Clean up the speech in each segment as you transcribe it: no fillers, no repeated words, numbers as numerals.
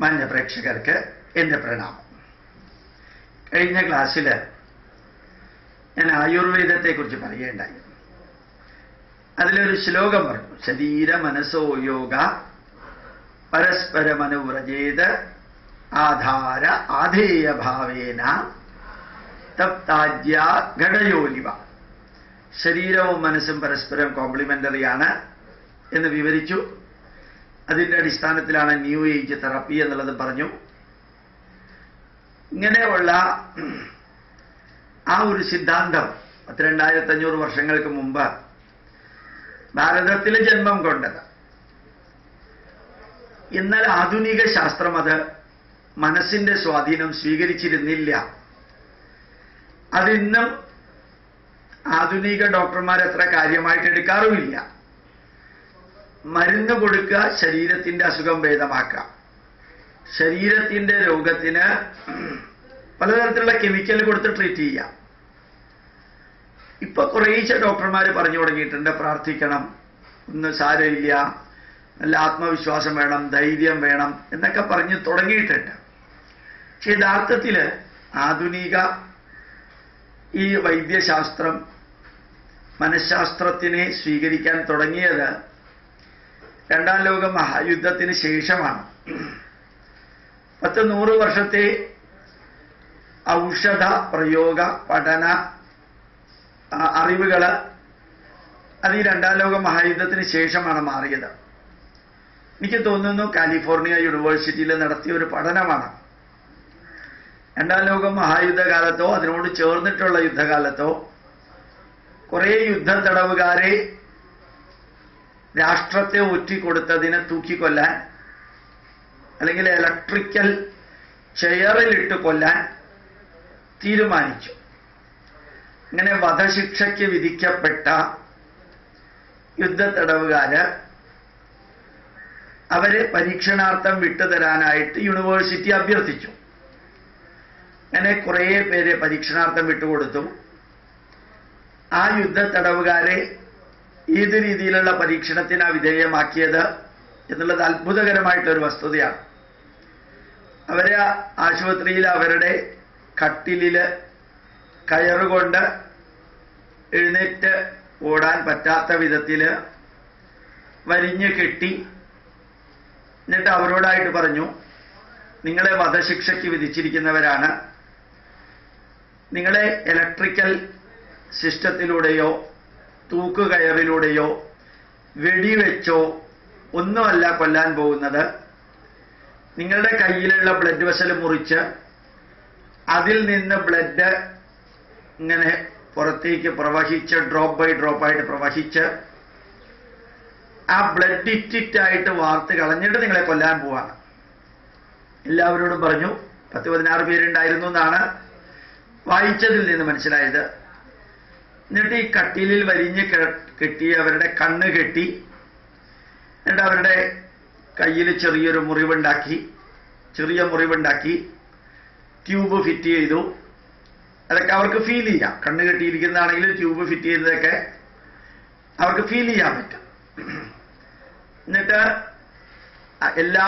മാന്യ പ്രേക്ഷകർക്ക് എൻ്റെ പ്രണാമം. കഴിഞ്ഞ ക്ലാസ്സിൽ ഞാൻ ആയുർവേദത്തെക്കുറിച്ച് പറയുകയുണ്ടായി. അതിലൊരു ശ്ലോകം പറഞ്ഞു, ശരീര മനസ്സോ യോഗ പരസ്പരമനുവ്രജേത് ആധാര ആധേയ ഭാവേന തപ്താജ്യ ഘടയോലിവ. ശരീരവും മനസ്സും പരസ്പരം കോംപ്ലിമെന്ററിയാണ് എന്ന് വിവരിച്ചു. അതിൻ്റെ അടിസ്ഥാനത്തിലാണ് ന്യൂ ഏജ് തെറപ്പി എന്നുള്ളത് പറഞ്ഞു. ഇങ്ങനെയുള്ള ആ ഒരു സിദ്ധാന്തം 2500 വർഷങ്ങൾക്ക് മുമ്പ് ഭാരതത്തിൽ ജന്മം കൊണ്ടത്. എന്നാൽ ആധുനിക ശാസ്ത്രം അത് മനസ്സിന്റെ സ്വാധീനം സ്വീകരിച്ചിരുന്നില്ല. അതിന്നും ആധുനിക ഡോക്ടർമാർ അത്ര കാര്യമായിട്ട് എടുക്കാറുമില്ല. മരുന്ന് കൊടുക്കുക, ശരീരത്തിന്റെ അസുഖം ഭേദമാക്കുക. ശരീരത്തിന്റെ രോഗത്തിന് പലതരത്തിലുള്ള കെമിക്കൽ കൊടുത്ത് ട്രീറ്റ് ചെയ്യാം. ഇപ്പൊ കുറേശ്ശെ ഡോക്ടർമാർ പറഞ്ഞു തുടങ്ങിയിട്ടുണ്ട്, പ്രാർത്ഥിക്കണം, ഒന്നും സാരമില്ല, നല്ല ആത്മവിശ്വാസം വേണം, ധൈര്യം വേണം എന്നൊക്കെ പറഞ്ഞു തുടങ്ങിയിട്ടുണ്ട്. പക്ഷെ യഥാർത്ഥത്തിൽ ആധുനിക ഈ വൈദ്യശാസ്ത്രം മനഃശാസ്ത്രത്തിനെ സ്വീകരിക്കാൻ തുടങ്ങിയത് 2ാം ലോക മഹായുദ്ധത്തിന് ശേഷമാണ്. 100 വർഷത്തെ ഔഷധ പ്രയോഗ പഠന അറിവുകൾ അത് ഈ 2ാം ലോക മഹായുദ്ധത്തിന് ശേഷമാണ് മാറിയത്. എനിക്ക് തോന്നുന്നു കാലിഫോർണിയ യൂണിവേഴ്സിറ്റിയിൽ നടത്തിയ ഒരു പഠനമാണ്. 2ാം ലോക മഹായുദ്ധകാലത്തോ അതിനോട് ചേർന്നിട്ടുള്ള യുദ്ധകാലത്തോ കുറേ യുദ്ധ തടവുകാരെ രാഷ്ട്രത്തെ ഒറ്റിക്കൊടുത്തതിനെ തൂക്കിക്കൊല്ലാൻ അല്ലെങ്കിൽ ഇലക്ട്രിക്കൽ ചെയറിലിട്ട് കൊല്ലാൻ തീരുമാനിച്ചു. അങ്ങനെ വധശിക്ഷയ്ക്ക് വിധിക്കപ്പെട്ട യുദ്ധ തടവുകാര് അവരെ പരീക്ഷണാർത്ഥം വിട്ടുതരാനായിട്ട് യൂണിവേഴ്സിറ്റി അഭ്യർത്ഥിച്ചു. അങ്ങനെ കുറേ പേരെ പരീക്ഷണാർത്ഥം വിട്ടുകൊടുത്തു. ആ യുദ്ധ തടവുകാരെ ഏത് രീതിയിലുള്ള പരീക്ഷണത്തിനാണ് വിധേയമാക്കിയത് എന്നുള്ളത് അത്ഭുതകരമായിട്ടൊരു വസ്തുതയാണ്. അവരെ ആശുപത്രിയിൽ അവരുടെ കട്ടിലില് കയറുകൊണ്ട് എഴുന്നേറ്റ് ഓടാൻ പറ്റാത്ത വിധത്തിൽ വരിഞ്ഞ് കെട്ടി, എന്നിട്ട് അവരോടായിട്ട് പറഞ്ഞു, നിങ്ങളെ വധശിക്ഷയ്ക്ക് വിധിച്ചിരിക്കുന്നവരാണ്, നിങ്ങളെ ഇലക്ട്രിക്കൽ സിസ്റ്റത്തിലൂടെയോ തൂക്കുകയറിലൂടെയോ വെടിവെച്ചോ ഒന്നുമല്ല കൊല്ലാൻ പോകുന്നത്. നിങ്ങളുടെ കയ്യിലുള്ള ബ്ലഡ് വെസൽ മുറിച്ച് അതിൽ നിന്ന് ബ്ലഡ് ഇങ്ങനെ പുറത്തേക്ക് പ്രവഹിച്ച് ഡ്രോപ്പ് ബൈ ഡ്രോപ്പായിട്ട് പ്രവഹിച്ച് ആ ബ്ലഡ് ഇറ്റിറ്റായിട്ട് വാർത്ത് കളഞ്ഞിട്ട് നിങ്ങളെ കൊല്ലാൻ പോവാണ്. എല്ലാവരോടും പറഞ്ഞു. 10-16 പേരുണ്ടായിരുന്നു എന്നാണ് വായിച്ചതിൽ നിന്ന് മനസ്സിലായത്. എന്നിട്ട് ഈ കട്ടിലിൽ വരിഞ്ഞ് കെട്ടി അവരുടെ കണ്ണ് കെട്ടി, എന്നിട്ട് അവരുടെ കയ്യിൽ ചെറിയ മുറിവുണ്ടാക്കി ട്യൂബ് ഫിറ്റ് ചെയ്തു. അതൊക്കെ അവർക്ക് ഫീൽ ചെയ്യാം. കണ്ണ് കെട്ടിയിരിക്കുന്നതാണെങ്കിൽ ട്യൂബ് ഫിറ്റ് ചെയ്തതൊക്കെ അവർക്ക് ഫീൽ ചെയ്യാൻ പറ്റും. എന്നിട്ട് എല്ലാ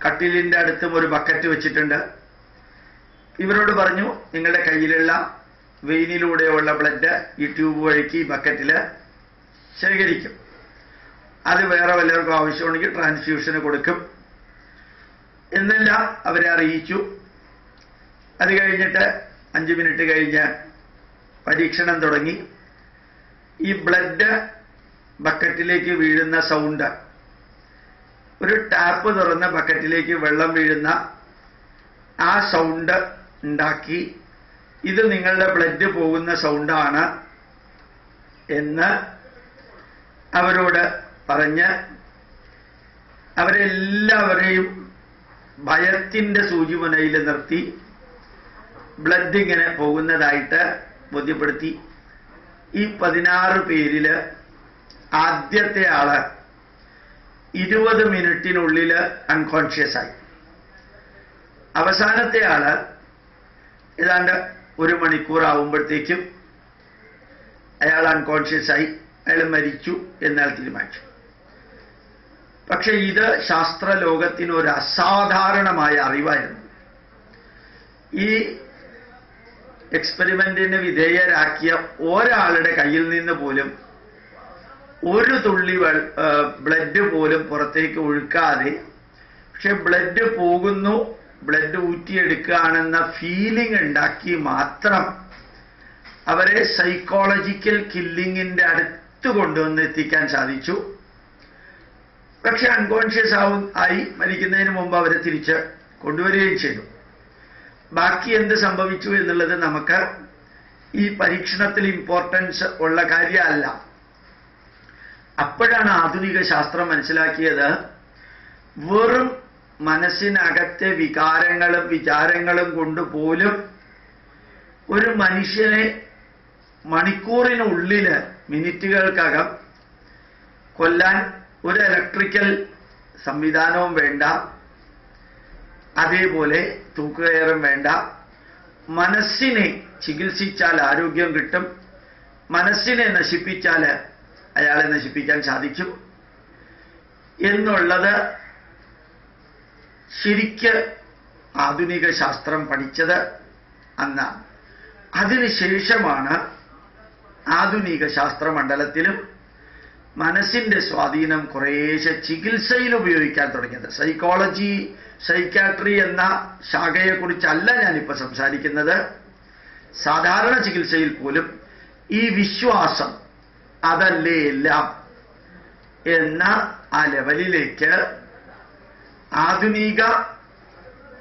കട്ടിലിന്റെ അടുത്തും ഒരു ബക്കറ്റ് വെച്ചിട്ടുണ്ട്. ഇവരോട് പറഞ്ഞു, നിങ്ങളുടെ കയ്യിലുള്ള വെയിനിലൂടെയുള്ള ബ്ലഡ് ഈ ട്യൂബ് വഴിക്ക് ഈ ബക്കറ്റിൽ ശേഖരിക്കും. അത് വേറെ വല്ലവർക്കും ആവശ്യമുണ്ടെങ്കിൽ ട്രാൻസ്ഫ്യൂഷന് കൊടുക്കും എന്നെല്ലാം അവരെ അറിയിച്ചു. അത് കഴിഞ്ഞിട്ട് 5 മിനിറ്റ് കഴിഞ്ഞ് പരീക്ഷണം തുടങ്ങി. ഈ ബ്ലഡ് ബക്കറ്റിലേക്ക് വീഴുന്ന സൗണ്ട്, ഒരു ടാപ്പ് തുറന്ന ബക്കറ്റിലേക്ക് വെള്ളം വീഴുന്ന ആ സൗണ്ട് ഉണ്ടാക്കി, ഇത് നിങ്ങളുടെ ബ്ലഡ് പോകുന്ന സൗണ്ടാണ് എന്ന് അവരോട് പറഞ്ഞ് അവരെല്ലാവരെയും ഭയത്തിന്റെ സൂചിമുനയിൽ നിർത്തി ബ്ലഡ് ഇങ്ങനെ പോകുന്നതായിട്ട് ബോധ്യപ്പെടുത്തി. ഈ 16 പേരിൽ ആദ്യത്തെ ആള് 20 മിനിറ്റിനുള്ളിൽ അൺകോൺഷ്യസ് ആയി. അവസാനത്തെ ആള് ഏതാണ്ട് 1 മണിക്കൂർ ആവുമ്പോഴത്തേക്കും അയാൾ അൺകോൺഷ്യസ് ആയി, അയാൾ മരിച്ചു എന്നാൽ തീരുമാനിച്ചു. പക്ഷെ ഇത് ശാസ്ത്രലോകത്തിന് ഒരു അസാധാരണമായ അറിവായിരുന്നു. ഈ എക്സ്പെരിമെന്റിന് വിധേയരാക്കിയ ഒരാളുടെ കയ്യിൽ നിന്ന് പോലും ഒരു തുള്ളി ബ്ലഡ് പോലും പുറത്തേക്ക് ഒഴുക്കാതെ, പക്ഷെ ബ്ലഡ് പോകുന്നു, ബ്ലഡ് ഊറ്റിയെടുക്കുകയാണെന്ന ഫീലിംഗ് ഉണ്ടാക്കി മാത്രം അവരെ സൈക്കോളജിക്കൽ കില്ലിങ്ങിന്റെ അടുത്ത് കൊണ്ടുവന്ന് എത്തിക്കാൻ സാധിച്ചു. പക്ഷെ അൺകോൺഷ്യസ് ആയി മരിക്കുന്നതിന് മുമ്പ് അവരെ തിരിച്ച് കൊണ്ടുവരികയും ചെയ്തു. ബാക്കി എന്ത് സംഭവിച്ചു എന്നുള്ളത് നമുക്ക് ഈ പരീക്ഷണത്തിൽ ഇമ്പോർട്ടൻസ് ഉള്ള കാര്യമല്ല. അപ്പോഴാണ് ആധുനിക ശാസ്ത്രം മനസ്സിലാക്കിയത്, വെറും മനസ്സിനകത്തെ വികാരങ്ങളും വിചാരങ്ങളും കൊണ്ടുപോലും ഒരു മനുഷ്യനെ മണിക്കൂറിനുള്ളിൽ, മിനിറ്റുകൾക്കകം കൊല്ലാൻ ഒരു ഇലക്ട്രിക്കൽ സംവിധാനവും വേണ്ട, അതേപോലെ തൂക്കുകയറും വേണ്ട. മനസ്സിനെ ചികിത്സിച്ചാൽ ആരോഗ്യം കിട്ടും, മനസ്സിനെ നശിപ്പിച്ചാൽ അയാളെ നശിപ്പിക്കാൻ സാധിക്കും എന്നുള്ളത് ശരിക്ക് ആധുനിക ശാസ്ത്രം പഠിച്ചത് അന്നാണ്. അതിനുശേഷമാണ് ആധുനിക ശാസ്ത്രമണ്ഡലത്തിലും മനസ്സിന്റെ സ്വാധീനം കുറേശ്ശെ ചികിത്സയിൽ ഉപയോഗിക്കാൻ തുടങ്ങിയത്. സൈക്കോളജി, സൈക്യാട്രി എന്ന ശാഖയെക്കുറിച്ചല്ല ഞാനിപ്പോൾ സംസാരിക്കുന്നത്. സാധാരണ ചികിത്സയിൽ പോലും ഈ വിശ്വാസം അതല്ലേ എല്ലാം എന്ന ആ ലെവലിലേക്ക് ആധുനിക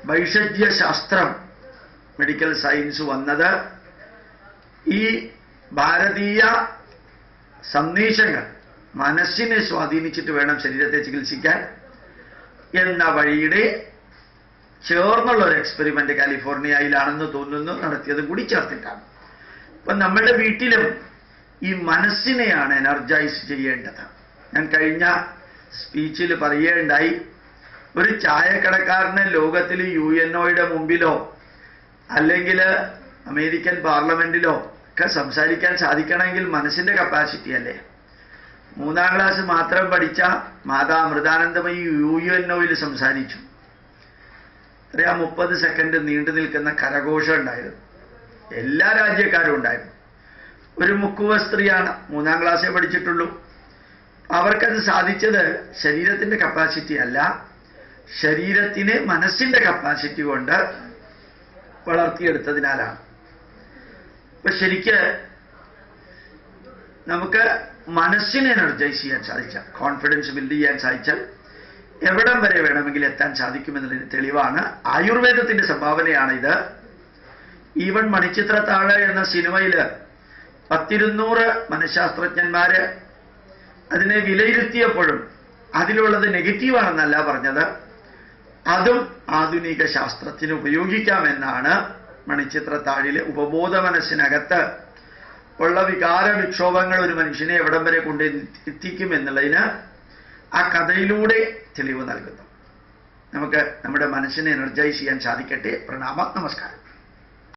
വൈഷജ്യശാസ്ത്രം, മെഡിക്കൽ സയൻസ് വന്നത് ഈ ഭാരതീയ സന്ദേശങ്ങൾ മനസ്സിനെ സ്വാധീനിച്ചിട്ട് വേണം ശരീരത്തെ ചികിത്സിക്കാൻ എന്ന വഴിയുടെ ചേർന്നുള്ള ഒരു എക്സ്പെരിമെന്റ് കാലിഫോർണിയയിലാണെന്ന് തോന്നുന്നു നടത്തിയത് കൂടി ചേർത്തിട്ടാണ്. അപ്പൊ നമ്മുടെ വീട്ടിലും ഈ മനസ്സിനെയാണ് എനർജൈസ് ചെയ്യേണ്ടത്. ഞാൻ കഴിഞ്ഞ സ്പീച്ചിൽ പറയുകയുണ്ടായി, ഒരു ചായക്കടക്കാരന് ലോകത്തിൽ UNOയുടെ മുമ്പിലോ അല്ലെങ്കിൽ അമേരിക്കൻ പാർലമെന്റിലോ ഒക്കെ സംസാരിക്കാൻ സാധിക്കണമെങ്കിൽ മനസ്സിന്റെ കപ്പാസിറ്റി അല്ലേ. 3ാം ക്ലാസ് മാത്രം പഠിച്ച മാതാ അമൃതാനന്ദമയി UNOയിൽ സംസാരിച്ചു. 30 സെക്കൻഡ് നീണ്ടു നിൽക്കുന്ന കരഘോഷം ഉണ്ടായിരുന്നു. എല്ലാ രാജ്യക്കാരും ഉണ്ടായിരുന്നു. ഒരു മുക്കുവ സ്ത്രീയാണ്, 3ാം ക്ലാസ്സേ പഠിച്ചിട്ടുള്ളൂ. അവർക്കത് സാധിച്ചത് ശരീരത്തിന്റെ കപ്പാസിറ്റി അല്ല, ശരീരത്തിനെ മനസ്സിന്റെ കപ്പാസിറ്റി കൊണ്ട് വളർത്തിയെടുത്തതിനാലാണ്. അപ്പൊ ശരിക്ക് നമുക്ക് മനസ്സിനെ എനർജൈസ് ചെയ്യാൻ സാധിച്ചാൽ, കോൺഫിഡൻസ് ബിൽഡ് ചെയ്യാൻ സാധിച്ചാൽ എവിടം വരെ വേണമെങ്കിൽ എത്താൻ സാധിക്കുമെന്നതിന് തെളിവാണ്. ആയുർവേദത്തിന്റെ സംഭാവനയാണിത്. ഈവൻ മണിച്ചിത്രത്താഴ് എന്ന സിനിമയിൽ 100-200 മനഃശാസ്ത്രജ്ഞന്മാര് അതിനെ വിലയിരുത്തിയപ്പോഴും അതിലുള്ളത് നെഗറ്റീവാണെന്നല്ല പറഞ്ഞത്. അതും ആധുനിക ശാസ്ത്രത്തിന് ഉപയോഗിക്കാമെന്നാണ് മണിച്ചിത്രത്താഴിലെ ഉപബോധ മനസ്സിനകത്ത് ഉള്ള വികാര വിക്ഷോഭങ്ങൾ ഒരു മനുഷ്യനെ എവിടം വരെ കൊണ്ട് എത്തിക്കുമെന്നുള്ളതിന് ആ കഥയിലൂടെ തെളിവ് നൽകുന്നു. നമുക്ക് നമ്മുടെ മനസ്സിനെ എനർജൈസ് ചെയ്യാൻ സാധിക്കട്ടെ. പ്രണാമം, നമസ്കാരം.